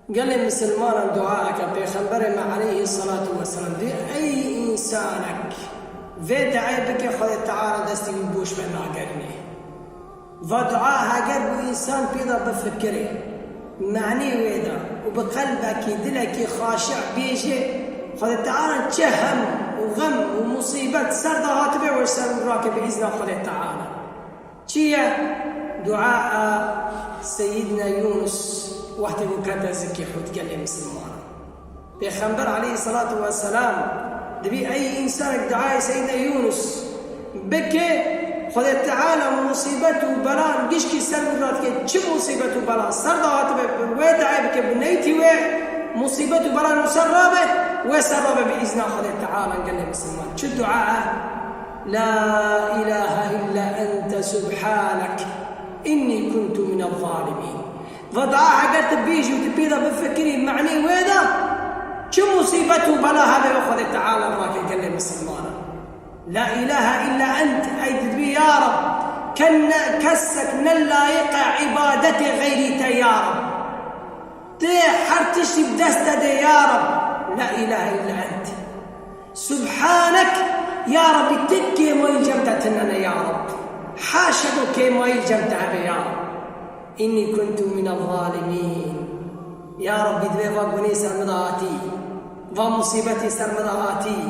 قال لي مسلمان دعائك بيخبر ما عليه الصلاة والسلام دي أي إنسانك في دعاء بك خذ تعالى دستي بوش بنا قرني ودعاء هاجر إنسان بيضا بفكره معني ويدا وبقلبك دلك خاشع بيجي خذ تعالى تشهم وغم ومصيبة سرد هاتبه وسر راكب بإذن خذ تعالى شيء دعاء سيدنا يونس وحده كذا زكي حوت قال لي مسلمان بيخبر عليه الصلاة والسلام دبي أي إنسان دعاء سيدنا يونس بكي خذ تعالى مصيبته بلان قشكي سرد شو مصيبته بلان سرد هاتبه ويدعي بك بنيتي مصيبته بلان وسرابه وسرابه بإذن خذ تعالى قال لي مسلمان شو الدعاء لا إله إلا أنت سبحانك إني كنت من الظالمين فدعاء قلت بيجي وتبيضا بفكري معني ويدا شو مصيبته بلا هذا يأخذ تعالى الراكي قال لي مسلمان لا إله إلا أنت أي تدبي يا رب كسك نلايق عبادتي غيري يا رب دي حرتشي بدست دي يا رب لا إله إلا أنت سبحانك يا رب تكي ما يجمتنا يا رب حاشدك ما يجمتها يا رب إني كنت من الظالمين يا رب دبي فاقوني سرمضاتي ومصيبتي سرمضاتي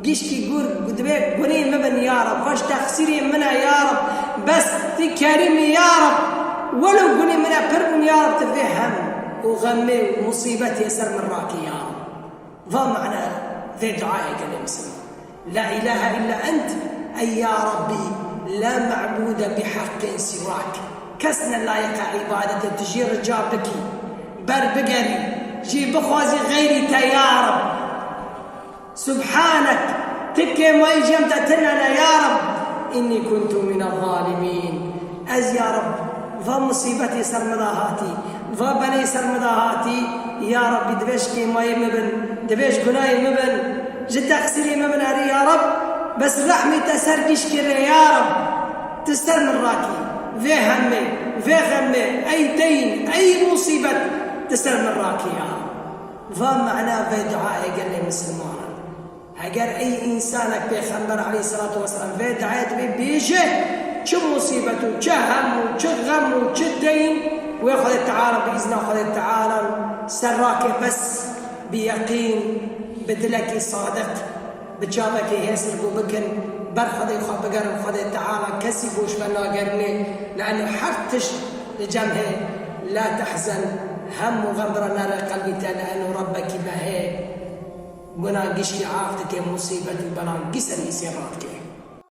قشكي قول دبي قوني مبن يا رب فاش تخسري منا يا رب بس تكرمي يا رب ولو قوني منا بربن يا رب تفهم وغمي ومصيبتي سر مراكي يا رب فمعنى ذي دعائي قال مسلم لا إله إلا أنت أي يا ربي لا معبود بحق سواك كسنا لايق عبادة تجي رجابك بربقري جي بخوازي غيري يا رب سبحانك تكي ما يجمت تننا يا رب إني كنت من الظالمين أز يا رب فمصيبتي سرمضاهاتي فبني سرمضاهاتي يا رب دبشكي ما يمبن دبش قناي مبن جد أخسري مبن أري يا رب بس رحمي تسرقش كري يا رب تستر من راكي في همي في غمي أي دين أي مصيبة تستر من راكي يا رب فمعنى في دعائي قال لي مسلمان أجر أي إنسانك بيخبر عليه الصلاة والسلام في دعائي بيجي شو مصيبته شهم وشغم وشدين ويأخذ تعالى بإذن أخذ تعالى سراك بس بيقين بدلك صادق بجابك يسرقوا بكن برخذ يخبر خذ تعالى كسبوش بنا قرني لأنه حرتش لجمه لا تحزن هم وغمر نار قلبي لأنه ربك بهي قنا قشي عافتك مصيبة بنا قسر يسيراتك